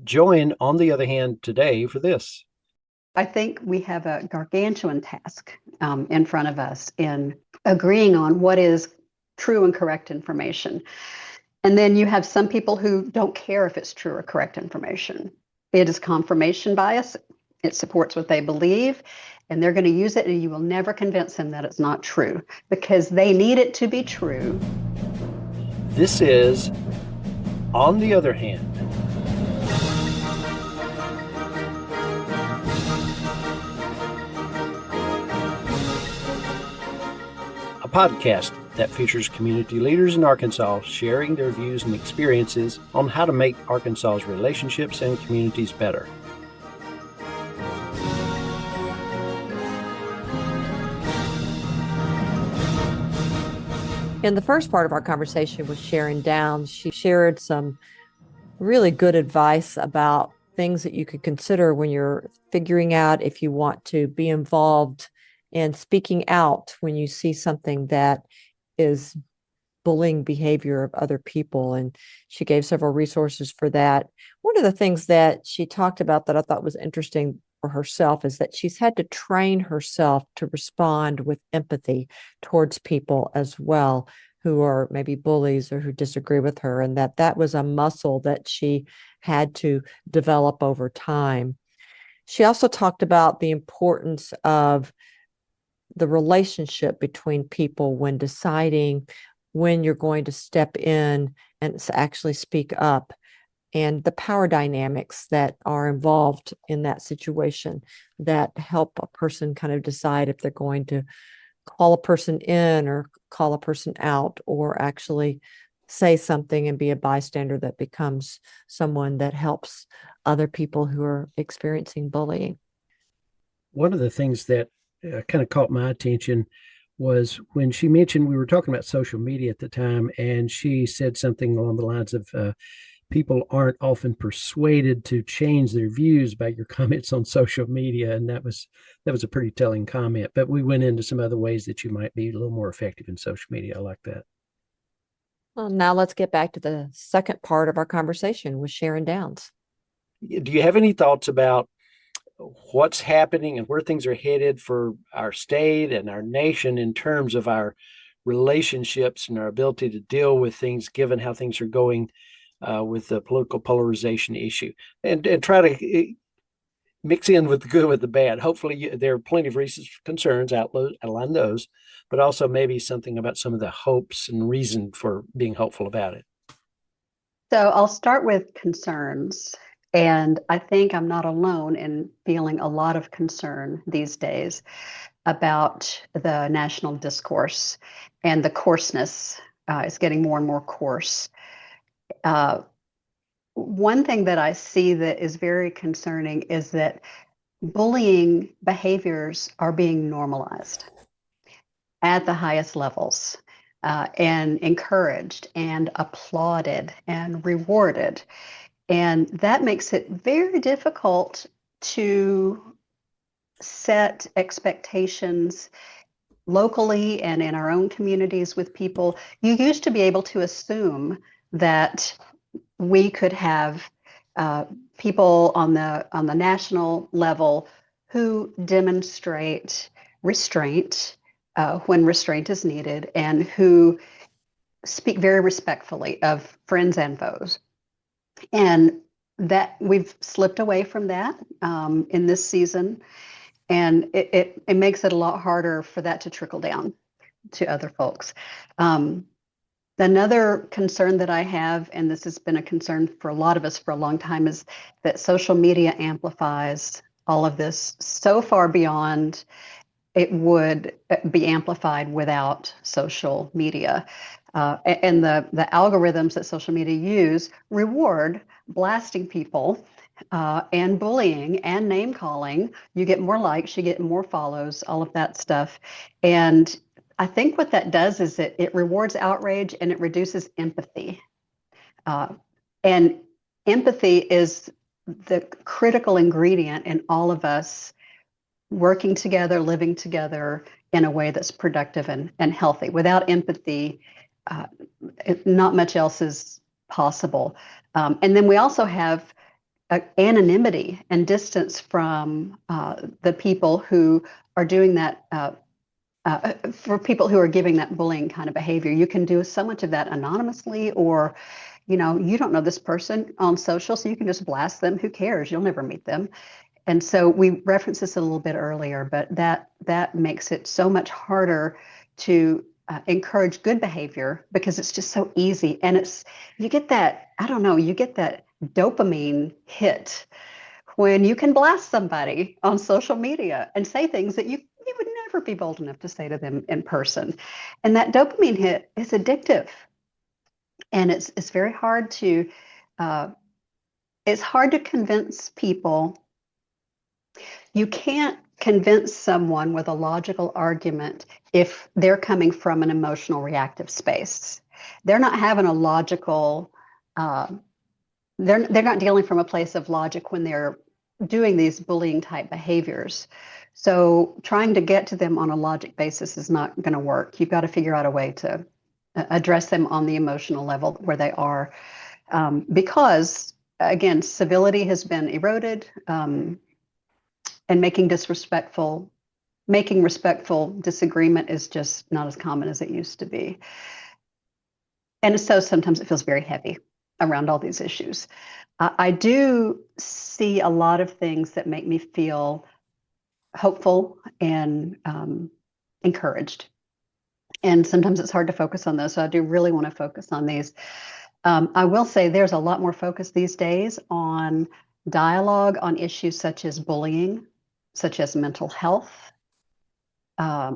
Join, on the other hand, today for this. I think we have a gargantuan task in front of us in agreeing on what is true and correct information. And then you have some people who don't care if it's true or correct information. It is confirmation bias. It supports what they believe, and they're going to use it, and you will never convince them that it's not true because they need it to be true. This is On the Other Hand. A podcast that features community leaders in Arkansas sharing their views and experiences on how to make Arkansas's relationships and communities better. In the first part of our conversation with Sharon Downs, she shared some really good advice about things that you could consider when you're figuring out if you want to be involved in speaking out when you see something that is bullying behavior of other people. And she gave several resources for that. One of the things that she talked about that I thought was interesting for herself is that she's had to train herself to respond with empathy towards people as well who are maybe bullies or who disagree with her, and that was a muscle that she had to develop over time. She also talked about the importance of the relationship between people when deciding when you're going to step in and actually speak up, and the power dynamics that are involved in that situation that help a person kind of decide if they're going to call a person in or call a person out, or actually say something and be a bystander that becomes someone that helps other people who are experiencing bullying. One of the things that kind of caught my attention was when she mentioned, we were talking about social media at the time, and she said something along the lines of people aren't often persuaded to change their views by your comments on social media, and that was a pretty telling comment. But we went into some other ways that you might be a little more effective in social media. I like that. Well, now let's get back to the second part of our conversation with Sharon Downs. Do you have any thoughts about what's happening and where things are headed for our state and our nation in terms of our relationships and our ability to deal with things, given how things are going with the political polarization issue, and try to mix in with the good with the bad? Hopefully, there are plenty of reasons for concerns, outline those, but also maybe something about some of the hopes and reason for being hopeful about it. So I'll start with concerns. And I think I'm not alone in feeling a lot of concern these days about the national discourse, and the coarseness is getting more and more coarse. One thing that I see that is very concerning is that bullying behaviors are being normalized at the highest levels, and encouraged and applauded and rewarded. And that makes it very difficult to set expectations locally and in our own communities with people. You used to be able to assume that we could have people on the national level who demonstrate restraint when restraint is needed, and who speak very respectfully of friends and foes. And that we've slipped away from that in this season, and it makes it a lot harder for that to trickle down to other folks. Another concern that I have, and this has been a concern for a lot of us for a long time, is that social media amplifies all of this so far beyond it would be amplified without social media. And the algorithms that social media use reward blasting people and bullying and name calling. You get more likes, you get more follows, all of that stuff. And I think what that does is it rewards outrage and it reduces empathy. And empathy is the critical ingredient in all of us working together, living together in a way that's productive and healthy. Without empathy, not much else is possible. And then we also have anonymity and distance from the people who are doing that. For people who are giving that bullying kind of behavior, you can do so much of that anonymously, or you don't know this person on social, so you can just blast them. Who cares? You'll never meet them. And so we referenced this a little bit earlier, but that makes it so much harder to encourage good behavior, because it's just so easy. And you get that, I don't know, you get that dopamine hit when you can blast somebody on social media and say things that you would never be bold enough to say to them in person. And that dopamine hit is addictive. And it's very hard to convince people. You can't convince someone with a logical argument if they're coming from an emotional reactive space. They're not having a logical, they're not dealing from a place of logic when they're doing these bullying type behaviors. So trying to get to them on a logic basis is not going to work. You've got to figure out a way to address them on the emotional level where they are. Because again, civility has been eroded, and making respectful disagreement is just not as common as it used to be. And so sometimes it feels very heavy around all these issues. I do see a lot of things that make me feel hopeful and encouraged. And sometimes it's hard to focus on those. So I do really want to focus on these. I will say there's a lot more focus these days on dialogue on issues such as bullying, such as mental health,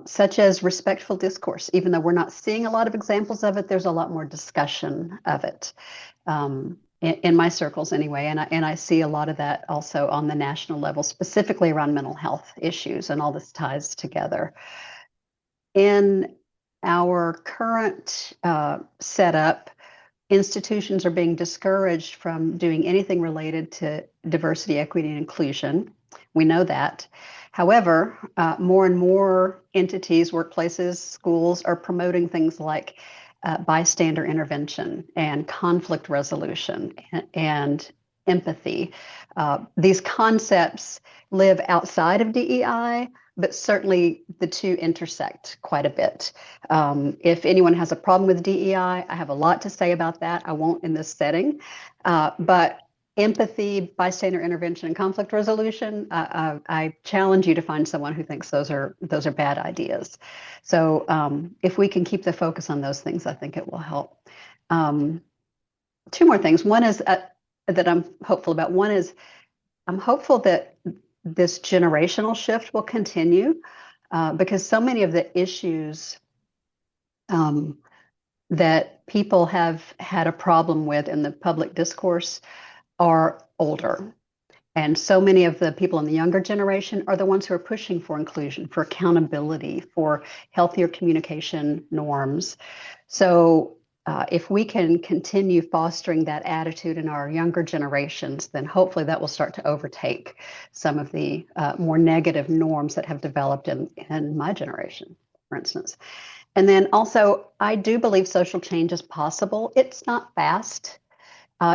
such as respectful discourse. Even though we're not seeing a lot of examples of it, there's a lot more discussion of it in my circles anyway. And I see a lot of that also on the national level, specifically around mental health issues, and all this ties together. In our current setup, institutions are being discouraged from doing anything related to diversity, equity, and inclusion. We know that. However, more and more entities, workplaces, schools are promoting things like bystander intervention and conflict resolution and empathy. These concepts live outside of DEI, but certainly the two intersect quite a bit. If anyone has a problem with DEI, I have a lot to say about that. I won't in this setting, but empathy, bystander intervention, and conflict resolution, I challenge you to find someone who thinks those are bad ideas. So if we can keep the focus on those things, I think it will help. Two more things. One is that I'm hopeful about. One is I'm hopeful that this generational shift will continue, because so many of the issues that people have had a problem with in the public discourse are older. And so many of the people in the younger generation are the ones who are pushing for inclusion, for accountability, for healthier communication norms. So if we can continue fostering that attitude in our younger generations, then hopefully that will start to overtake some of the more negative norms that have developed in my generation, for instance. And then also, I do believe social change is possible. It's not fast.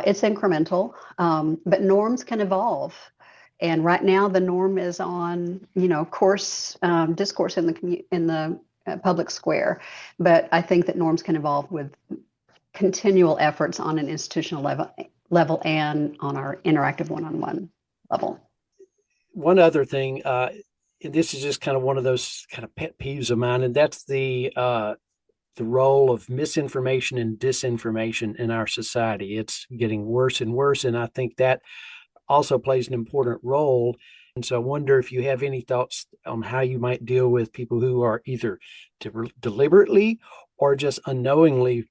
It's incremental, but norms can evolve. And right now, the norm is on, discourse in the public square. But I think that norms can evolve with continual efforts on an institutional level and on our interactive one-on-one level. One other thing, and this is just kind of one of those kind of pet peeves of mine, and that's the role of misinformation and disinformation in our society. It's getting worse and worse, and I think that also plays an important role. And so I wonder if you have any thoughts on how you might deal with people who are either deliberately or just unknowingly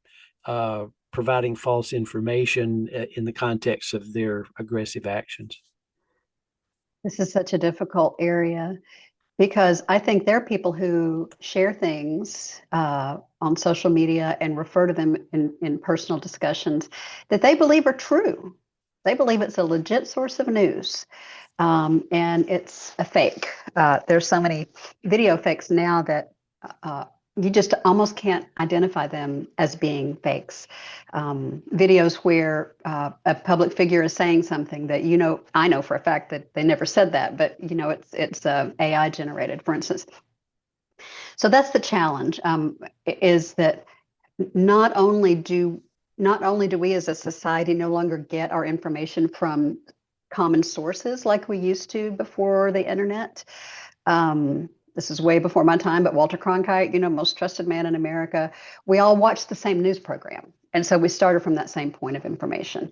providing false information in the context of their aggressive actions. This is such a difficult area, because I think there are people who share things on social media and refer to them in personal discussions that they believe are true. They believe it's a legit source of news, and it's a fake. There's so many video fakes now that you just almost can't identify them as being fakes. Videos where a public figure is saying something that, I know for a fact that they never said that, but it's AI generated, for instance. So that's the challenge, is that not only do we as a society no longer get our information from common sources like we used to before the internet. This is way before my time, but Walter Cronkite, most trusted man in America, we all watched the same news program. And so we started from that same point of information.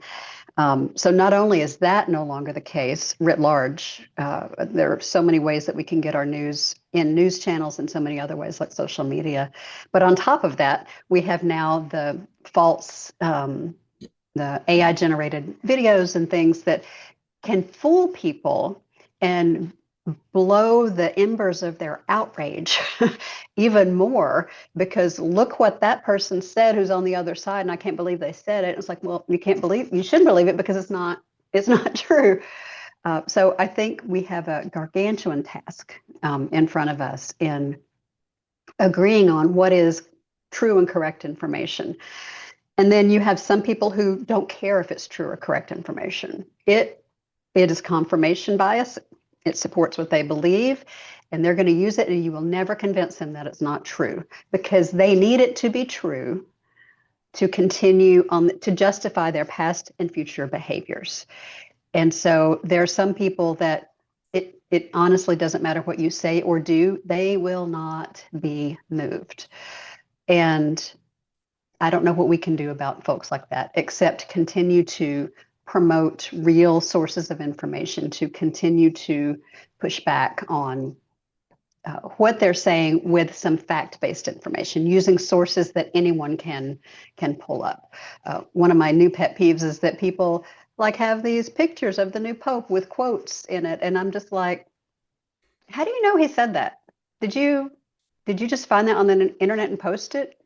So not only is that no longer the case writ large, there are so many ways that we can get our news in news channels and so many other ways like social media. But on top of that, we have now the false, the AI generated videos and things that can fool people and blow the embers of their outrage even more, because look what that person said who's on the other side, and I can't believe they said it. It's like, well, you shouldn't believe it because it's not true. So I think we have a gargantuan task in front of us in agreeing on what is true and correct information. And then you have some people who don't care if it's true or correct information. It is confirmation bias. It supports what they believe, and they're going to use it, and you will never convince them that it's not true, because they need it to be true to continue on, to justify their past and future behaviors. And so there are some people that it honestly doesn't matter what you say or do, they will not be moved. And I don't know what we can do about folks like that, except continue to promote real sources of information, to continue to push back on what they're saying with some fact-based information, using sources that anyone can pull up. One of my new pet peeves is that people like have these pictures of the new pope with quotes in it, and I'm just like, how do you know he said that? Did you just find that on the internet and post it?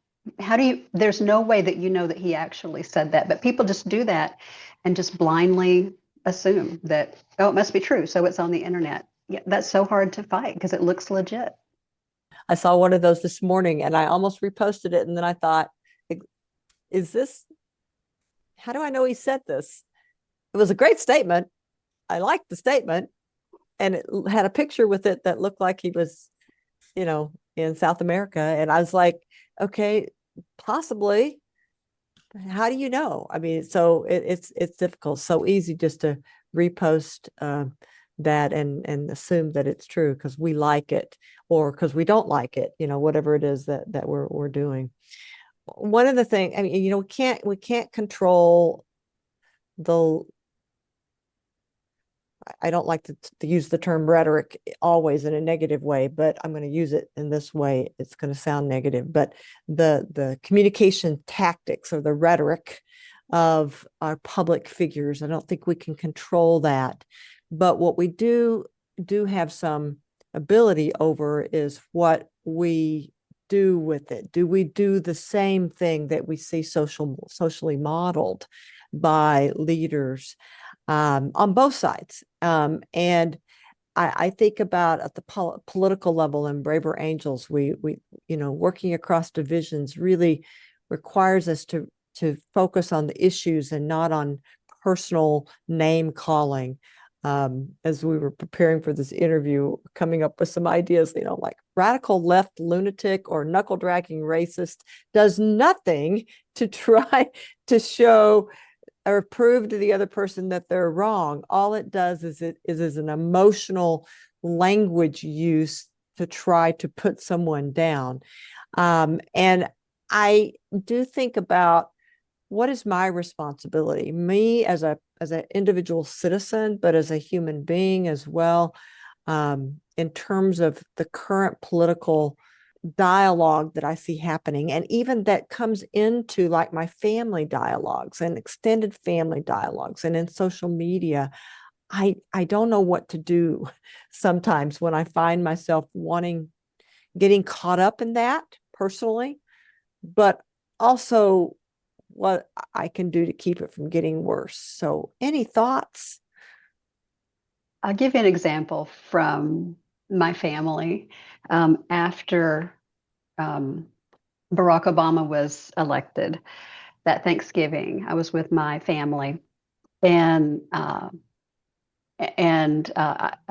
There's no way that you know that he actually said that, but people just do that and just blindly assume that, oh, it must be true, so it's on the internet. Yeah, that's so hard to fight because it looks legit. I saw one of those this morning and I almost reposted it. And then I thought, how do I know he said this? It was a great statement. I liked the statement. And it had a picture with it that looked like he was, in South America. And I was like, okay, possibly. How do you know? I mean, so it's difficult. So easy just to repost that and assume that it's true because we like it or because we don't like it, whatever it is that we're doing. One of the things, I mean, we can't control I don't like to use the term rhetoric always in a negative way, but I'm going to use it in this way. It's going to sound negative, but the communication tactics or the rhetoric of our public figures, I don't think we can control that. But what we do have some ability over is what we do with it. Do we do the same thing that we see socially modeled by leaders on both sides? And I think about at the political level in Braver Angels, we working across divisions really requires us to focus on the issues and not on personal name calling. As we were preparing for this interview, coming up with some ideas, like radical left lunatic or knuckle dragging racist does nothing to try to show or prove to the other person that they're wrong. All it does is an emotional language use to try to put someone down. And I do think about what is my responsibility, me as an individual citizen, but as a human being as well, in terms of the current political dialogue that I see happening, and even that comes into like my family dialogues and extended family dialogues and in social media. I don't know what to do sometimes when I find myself getting caught up in that personally, but also what I can do to keep it from getting worse. So any thoughts? I'll give you an example from my family. After Barack Obama was elected, that Thanksgiving, I was with my family, and I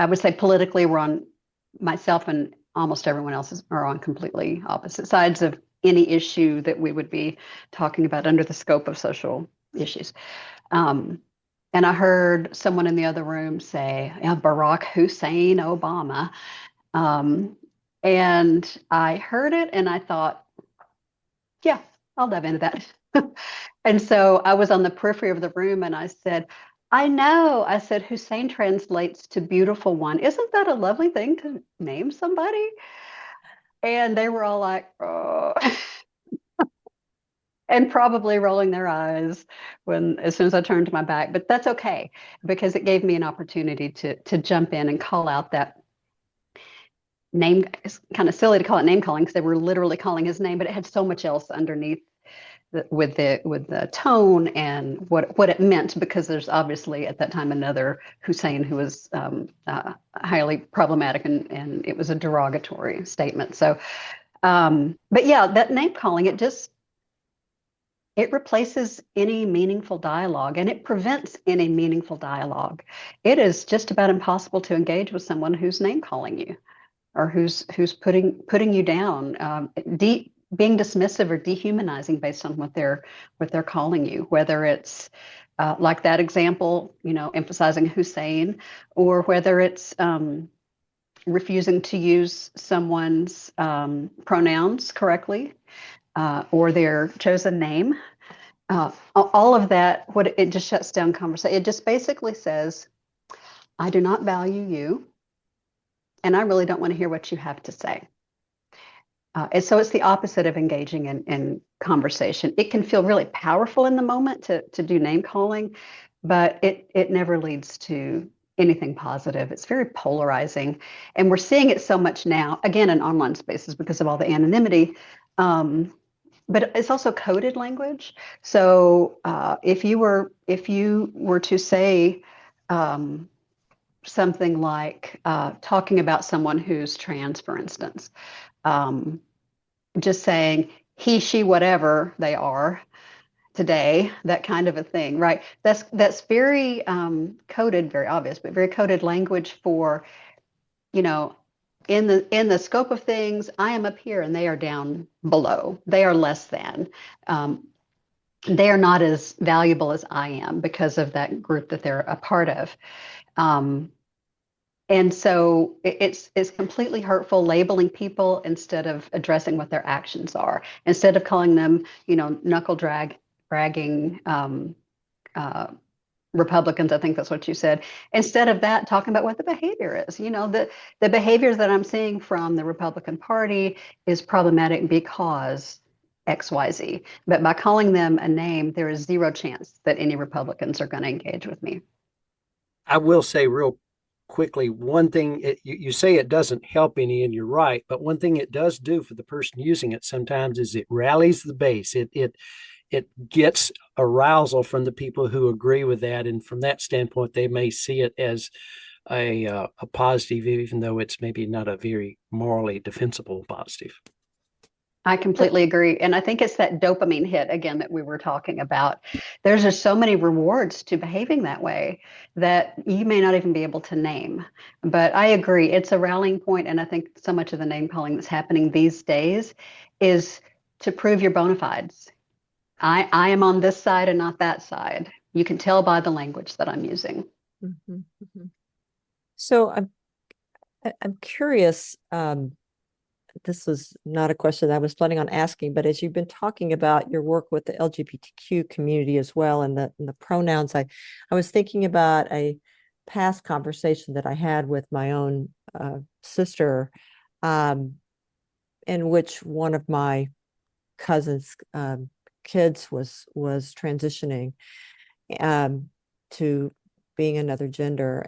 would say politically, we're on, myself and almost everyone else are on completely opposite sides of any issue that we would be talking about under the scope of social issues. And I heard someone in the other room say, yeah, Barack Hussein Obama. And I heard it and I thought, yeah, I'll dive into that. And so I was on the periphery of the room and I said, I know. I said, Hussein translates to beautiful one. Isn't that a lovely thing to name somebody? And they were all like, oh, and probably rolling their eyes when, as soon as I turned to my back. But that's okay, because it gave me an opportunity to jump in and call out that name. It's kind of silly to call it name calling because they were literally calling his name, but it had so much else underneath with the tone and what it meant, because there's obviously at that time another Hussein who was highly problematic, and it was a derogatory statement. So, but yeah, that name calling, it replaces any meaningful dialogue, and it prevents any meaningful dialogue. It is just about impossible to engage with someone who's name calling you, or who's putting you down, being dismissive or dehumanizing based on what they're calling you, whether it's like that example, emphasizing Hussein, or whether it's refusing to use someone's pronouns correctly, or their chosen name. All of that, it just shuts down conversation. It just basically says, I do not value you, and I really don't want to hear what you have to say. And so it's the opposite of engaging in conversation. It can feel really powerful in the moment to do name calling, but it never leads to anything positive. It's very polarizing. And we're seeing it so much now, again, in online spaces because of all the anonymity. But it's also coded language. So if you were to say something like talking about someone who's trans, for instance, just saying he, she, whatever they are today, that kind of a thing, right? That's very coded, very obvious, but very coded language for, in the scope of things, I am up here and they are down below. They are less than. They are not as valuable as I am because of that group that they're a part of. And so it's completely hurtful, labeling people instead of addressing what their actions are, instead of calling them, knuckle dragging Republicans. I think that's what you said. Instead of that, talking about what the behavior is. The behaviors that I'm seeing from the Republican Party is problematic because XYZ. But by calling them a name, there is zero chance that any Republicans are going to engage with me. I will say real quickly, one thing, you say it doesn't help any, and you're right, but one thing it does do for the person using it sometimes is it rallies the base. It gets arousal from the people who agree with that, and from that standpoint, they may see it as a positive, even though it's maybe not a very morally defensible positive. I completely agree. And I think it's that dopamine hit again that we were talking about. There's just so many rewards to behaving that way that you may not even be able to name. But I agree, it's a rallying point. And I think so much of the name calling that's happening these days is to prove your bona fides. I am on this side and not that side. You can tell by the language that I'm using. Mm-hmm, mm-hmm. So I'm curious. This was not a question I was planning on asking, but as you've been talking about your work with the LGBTQ community as well, and the pronouns, I was thinking about a past conversation that I had with my own sister, in which one of my cousins' kids was transitioning to being another gender,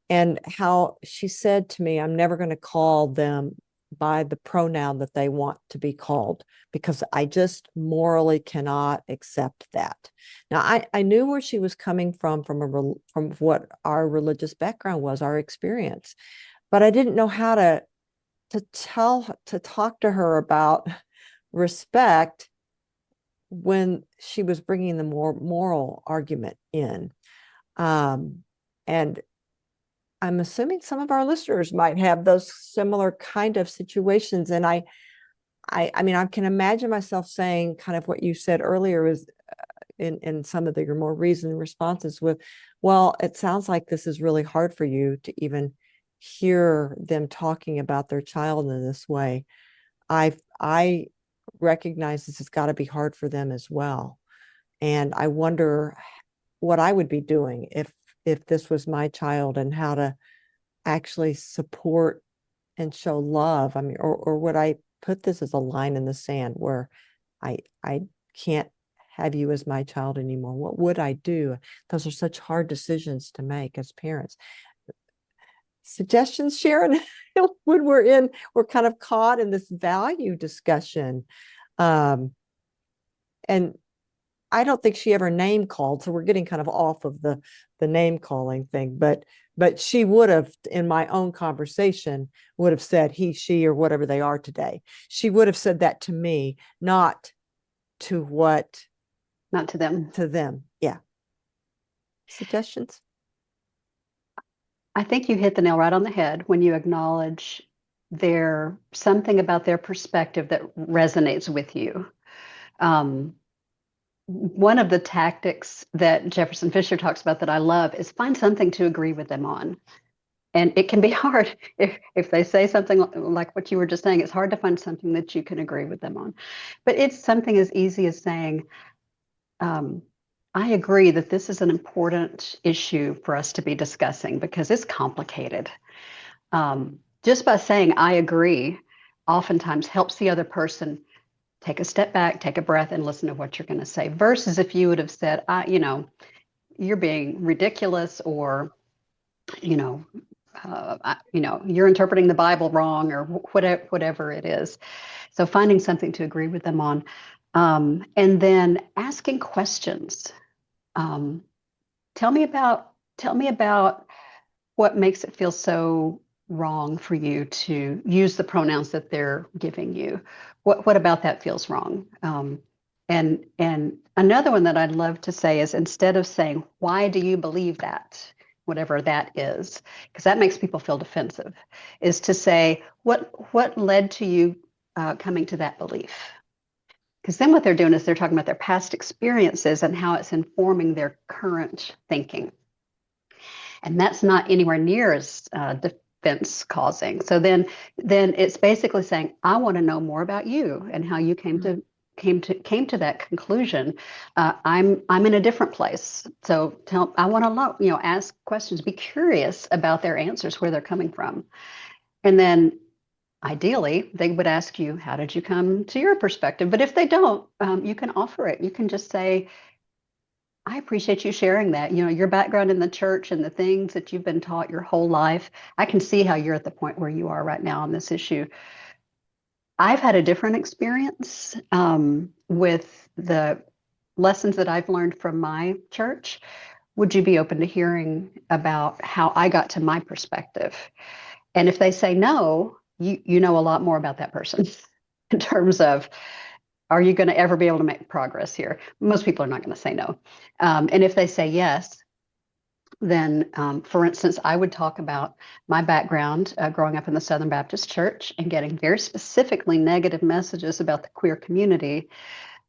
and how she said to me, I'm never going to call them by the pronoun that they want to be called, because I just morally cannot accept that. Now, I knew where she was coming from what our religious background was, our experience, but I didn't know how to to talk to her about respect when she was bringing the more moral argument in. And I'm assuming some of our listeners might have those similar kind of situations. And I mean, I can imagine myself saying kind of what you said earlier is in some of your more reasoned responses with, well, it sounds like this is really hard for you to even hear them talking about their child in this way. I recognize this has got to be hard for them as well. And I wonder what I would be doing if this was my child, and how to actually support and show love. I mean, or would I put this as a line in the sand where I can't have you as my child anymore? What would I do? Those are such hard decisions to make as parents. Suggestions, Sharon? When we're kind of caught in this value discussion. And I don't think she ever name called, so we're getting kind of off of the name calling thing, but she would have, in my own conversation, would have said he, she, or whatever they are today. She would have said that to me, not to them. To them. Yeah. Suggestions? I think you hit the nail right on the head when you acknowledge something about their perspective that resonates with you. One of the tactics that Jefferson Fisher talks about that I love is find something to agree with them on. And it can be hard if they say something like what you were just saying. It's hard to find something that you can agree with them on. But it's something as easy as saying, I agree that this is an important issue for us to be discussing because it's complicated. Just by saying I agree oftentimes helps the other person take a step back, take a breath, and listen to what you're going to say. Versus if you would have said, you're being ridiculous, or, you're interpreting the Bible wrong, or whatever it is. So finding something to agree with them on, and then asking questions. Tell me about what makes it feel so wrong for you to use the pronouns that they're giving you. What about that feels wrong? And another one that I'd love to say is, instead of saying, why do you believe that, whatever that is, because that makes people feel defensive, is to say, what led to you coming to that belief? Because then what they're doing is they're talking about their past experiences and how it's informing their current thinking. And that's not anywhere near as defense causing. So then it's basically saying, I want to know more about you and how you came to that conclusion. I'm in a different place. So I want to know, ask questions, be curious about their answers, where they're coming from. And then ideally, they would ask you, how did you come to your perspective? But if they don't, you can offer it. You can just say, I appreciate you sharing that. Your background in the church and the things that you've been taught your whole life. I can see how you're at the point where you are right now on this issue. I've had a different experience with the lessons that I've learned from my church. Would you be open to hearing about how I got to my perspective? And if they say no, you know a lot more about that person in terms of, are you going to ever be able to make progress here? Most people are not going to say no. And if they say yes, then, for instance, I would talk about my background growing up in the Southern Baptist Church and getting very specifically negative messages about the queer community.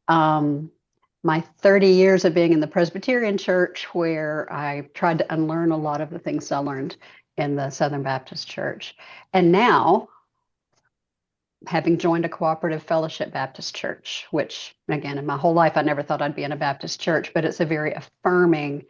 My 30 years of being in the Presbyterian Church, where I tried to unlearn a lot of the things I learned in the Southern Baptist Church. And now, having joined a cooperative fellowship Baptist church, which, again, in my whole life, I never thought I'd be in a Baptist church, but it's a very affirming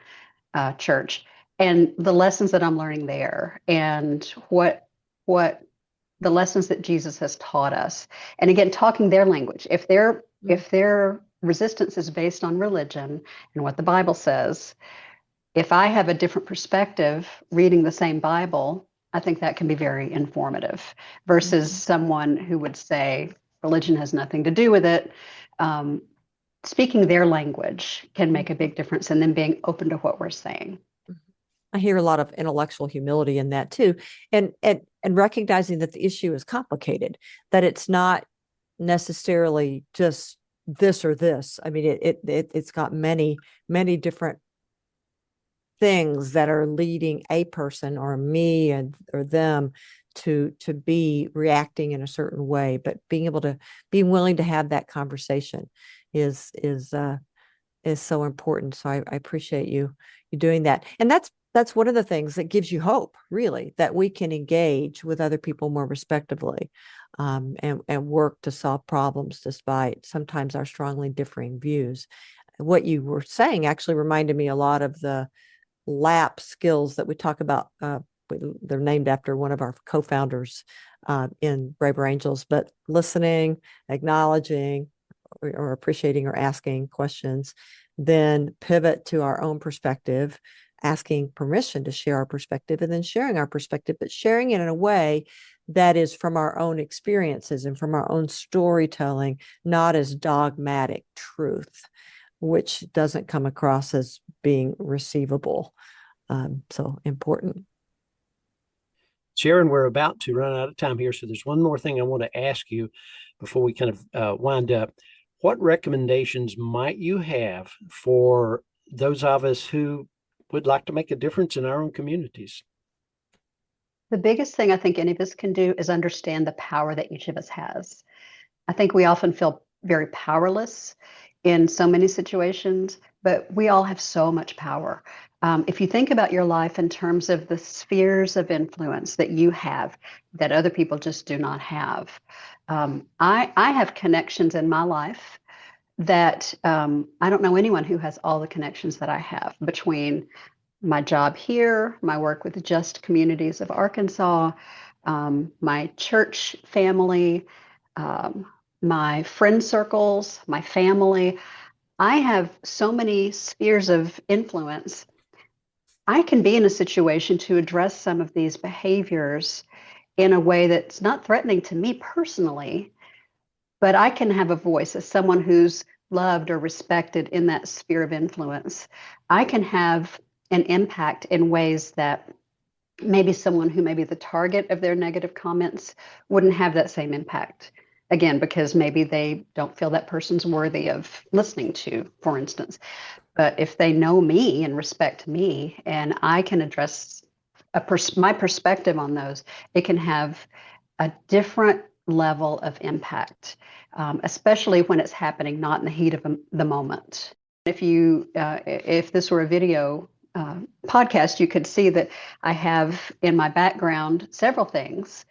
church. And the lessons that I'm learning there, and what the lessons that Jesus has taught us. And again, talking their language. If their resistance is based on religion and what the Bible says, if I have a different perspective reading the same Bible, I think that can be very informative versus someone who would say religion has nothing to do with it. Speaking their language can make a big difference, and then being open to what we're saying. I hear a lot of intellectual humility in that too. And and recognizing that the issue is complicated, that it's not necessarily just this or this. I mean, it's got many, many different things that are leading a person or me or them to be reacting in a certain way. But being willing to have that conversation is so important. So I appreciate you doing that. And that's one of the things that gives you hope, really, that we can engage with other people more respectively, and work to solve problems despite sometimes our strongly differing views. What you were saying actually reminded me a lot of the LAP skills that we talk about. They're named after one of our co-founders in Braver Angels, but listening, acknowledging, or appreciating or asking questions, then pivot to our own perspective, asking permission to share our perspective, and then sharing our perspective, but sharing it in a way that is from our own experiences and from our own storytelling, not as dogmatic truth, which doesn't come across as being receivable. So important. Sharon, we're about to run out of time here, so there's one more thing I want to ask you before we kind of wind up. What recommendations might you have for those of us who would like to make a difference in our own communities? The biggest thing I think any of us can do is understand the power that each of us has. I think we often feel very powerless in so many situations, but we all have so much power. If you think about your life in terms of the spheres of influence that you have that other people just do not have, I have connections in my life that I don't know anyone who has all the connections that I have between my job here, my work with the Just Communities of Arkansas, my church family, my friend circles, my family. I have so many spheres of influence. I can be in a situation to address some of these behaviors in a way that's not threatening to me personally, but I can have a voice as someone who's loved or respected in that sphere of influence. I can have an impact in ways that maybe someone who may be the target of their negative comments wouldn't have that same impact. Again, because maybe they don't feel that person's worthy of listening to, for instance. But if they know me and respect me, and I can address my perspective on those, it can have a different level of impact, especially when it's happening not in the heat of the moment. If this were a video podcast, you could see that I have in my background several things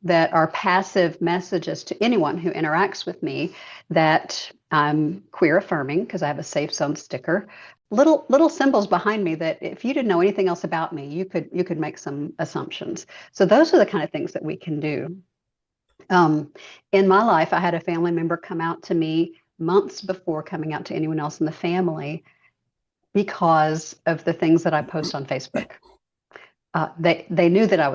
that are passive messages to anyone who interacts with me that I'm queer affirming, because I have a safe zone sticker. Little symbols behind me that if you didn't know anything else about me, you could make some assumptions. So those are the kind of things that we can do. In my life, I had a family member come out to me months before coming out to anyone else in the family because of the things that I post on Facebook. They knew I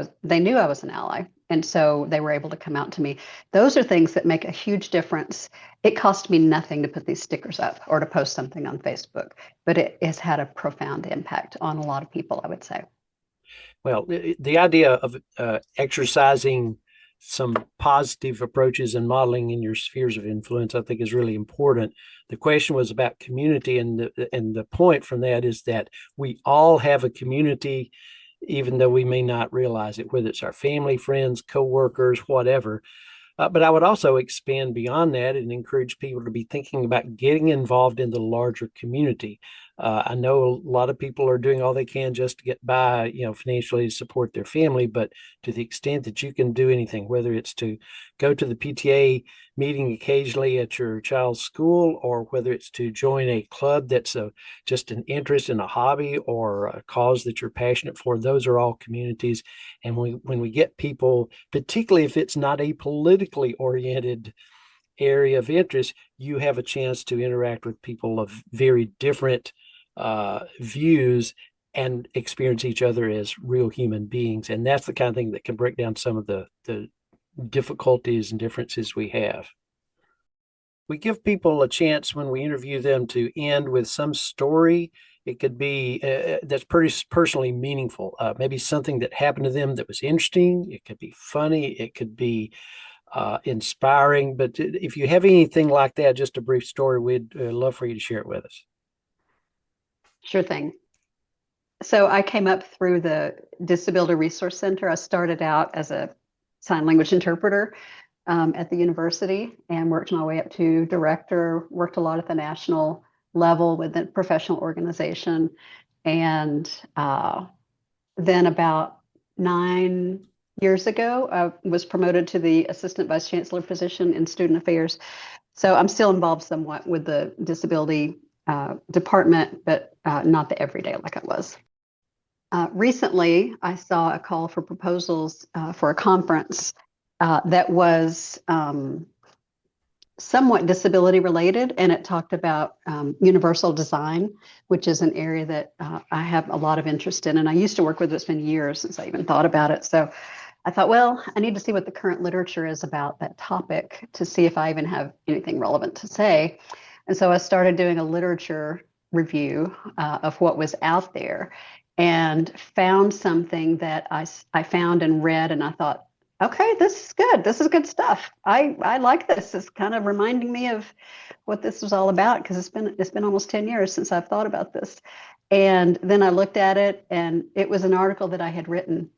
was an ally, and so they were able to come out to me. Those are things that make a huge difference. It cost me nothing to put these stickers up or to post something on Facebook, but it has had a profound impact on a lot of people, I would say. Well, the idea of exercising some positive approaches and modeling in your spheres of influence, I think, is really important. The question was about community, and the point from that is that we all have a community, even though we may not realize it, whether it's our family, friends, coworkers, whatever. But I would also expand beyond that and encourage people to be thinking about getting involved in the larger community. I know a lot of people are doing all they can just to get by, financially to support their family. But to the extent that you can do anything, whether it's to go to the PTA meeting occasionally at your child's school, or whether it's to join a club that's just an interest in a hobby or a cause that you're passionate for, those are all communities. And when we get people, particularly if it's not a politically oriented area of interest, you have a chance to interact with people of very different views and experience each other as real human beings. And that's the kind of thing that can break down some of the difficulties and differences we have. We give people a chance when we interview them to end with some story It could be that's pretty personally meaningful. Maybe something that happened to them that was interesting. It could be funny. It could be inspiring. But if you have anything like that, just a brief story, we'd love for you to share it with us. Sure thing. So I came up through the Disability Resource Center. I started out as a sign language interpreter at the university and worked my way up to director, worked a lot at the national level with a professional organization. And then about 9 years ago, I was promoted to the assistant vice chancellor position in student affairs. So I'm still involved somewhat with the disability department, but not the everyday like I was. Recently, I saw a call for proposals for a conference that was somewhat disability related, and it talked about universal design, which is an area that I have a lot of interest in. And I used to work with it. It's been years since I even thought about it. So I thought, well, I need to see what the current literature is about that topic to see if I even have anything relevant to say. And so I started doing a literature review of what was out there and found something that I found and read, and I thought, okay, this is good. This is good stuff. I like this. It's kind of reminding me of what this was all about, because it's been almost 10 years since I've thought about this. And then I looked at it, and it was an article that I had written.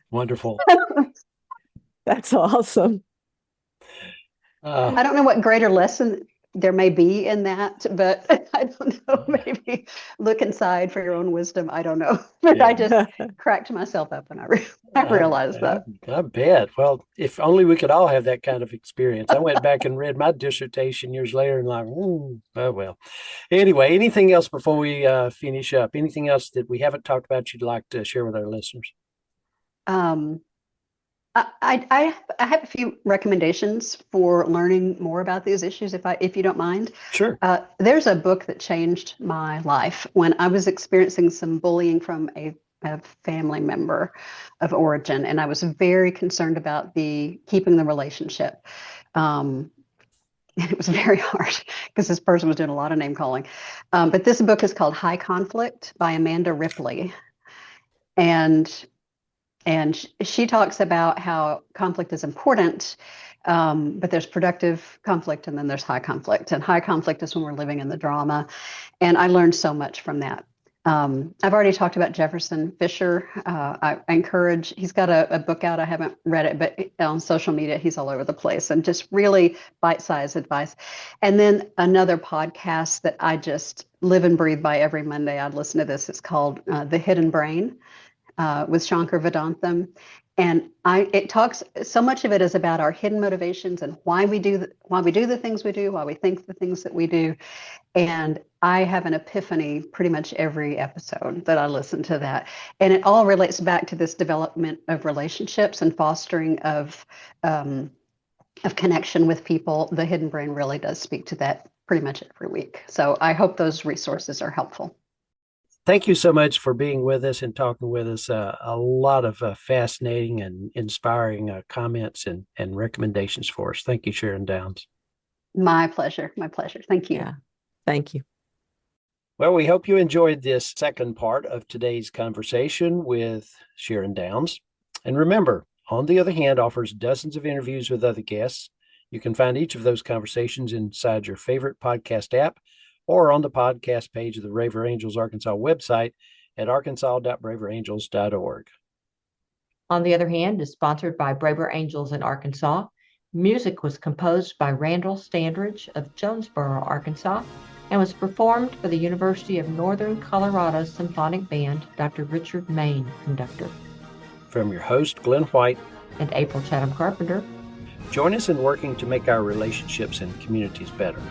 Wonderful. That's awesome. I don't know what greater lesson there may be in that, but I don't know, maybe look inside for your own wisdom. I don't know. But Yeah. I just cracked myself up when I realized that. I bet. Well, if only we could all have that kind of experience. I went back and read my dissertation years later and like, oh, well. Anyway, anything else before we finish up? Anything else that we haven't talked about you'd like to share with our listeners? I have a few recommendations for learning more about these issues, if you don't mind. Sure. There's a book that changed my life when I was experiencing some bullying from a family member of origin, and I was very concerned about keeping the relationship. And it was very hard because this person was doing a lot of name calling. But this book is called High Conflict by Amanda Ripley. And she talks about how conflict is important, but there's productive conflict and then there's high conflict. And high conflict is when we're living in the drama. And I learned so much from that. I've already talked about Jefferson Fisher. I encourage, he's got a book out. I haven't read it, but on social media, he's all over the place and just really bite-sized advice. And then another podcast that I just live and breathe by every Monday. I listen to this. It's called The Hidden Brain. With Shankar Vedantam, and it talks, so much of it is about our hidden motivations and why we do the things we do, why we think the things that we do. And I have an epiphany pretty much every episode that I listen to that, and it all relates back to this development of relationships and fostering of connection with people. The Hidden Brain really does speak to that pretty much every week. So I hope those resources are helpful. Thank you so much for being with us and talking with us. A lot of fascinating and inspiring comments and recommendations for us. Thank you, Sharon Downs. My pleasure. My pleasure. Thank you. Yeah. Thank you. Well, we hope you enjoyed this second part of today's conversation with Sharon Downs. And remember, On the Other Hand offers dozens of interviews with other guests. You can find each of those conversations inside your favorite podcast app or on the podcast page of the Braver Angels Arkansas website at arkansas.braverangels.org. On the Other Hand is sponsored by Braver Angels in Arkansas. Music was composed by Randall Standridge of Jonesboro, Arkansas, and was performed by the University of Northern Colorado Symphonic Band, Dr. Richard Main, conductor. From your host, Glenn White, and April Chatham Carpenter. Join us in working to make our relationships and communities better.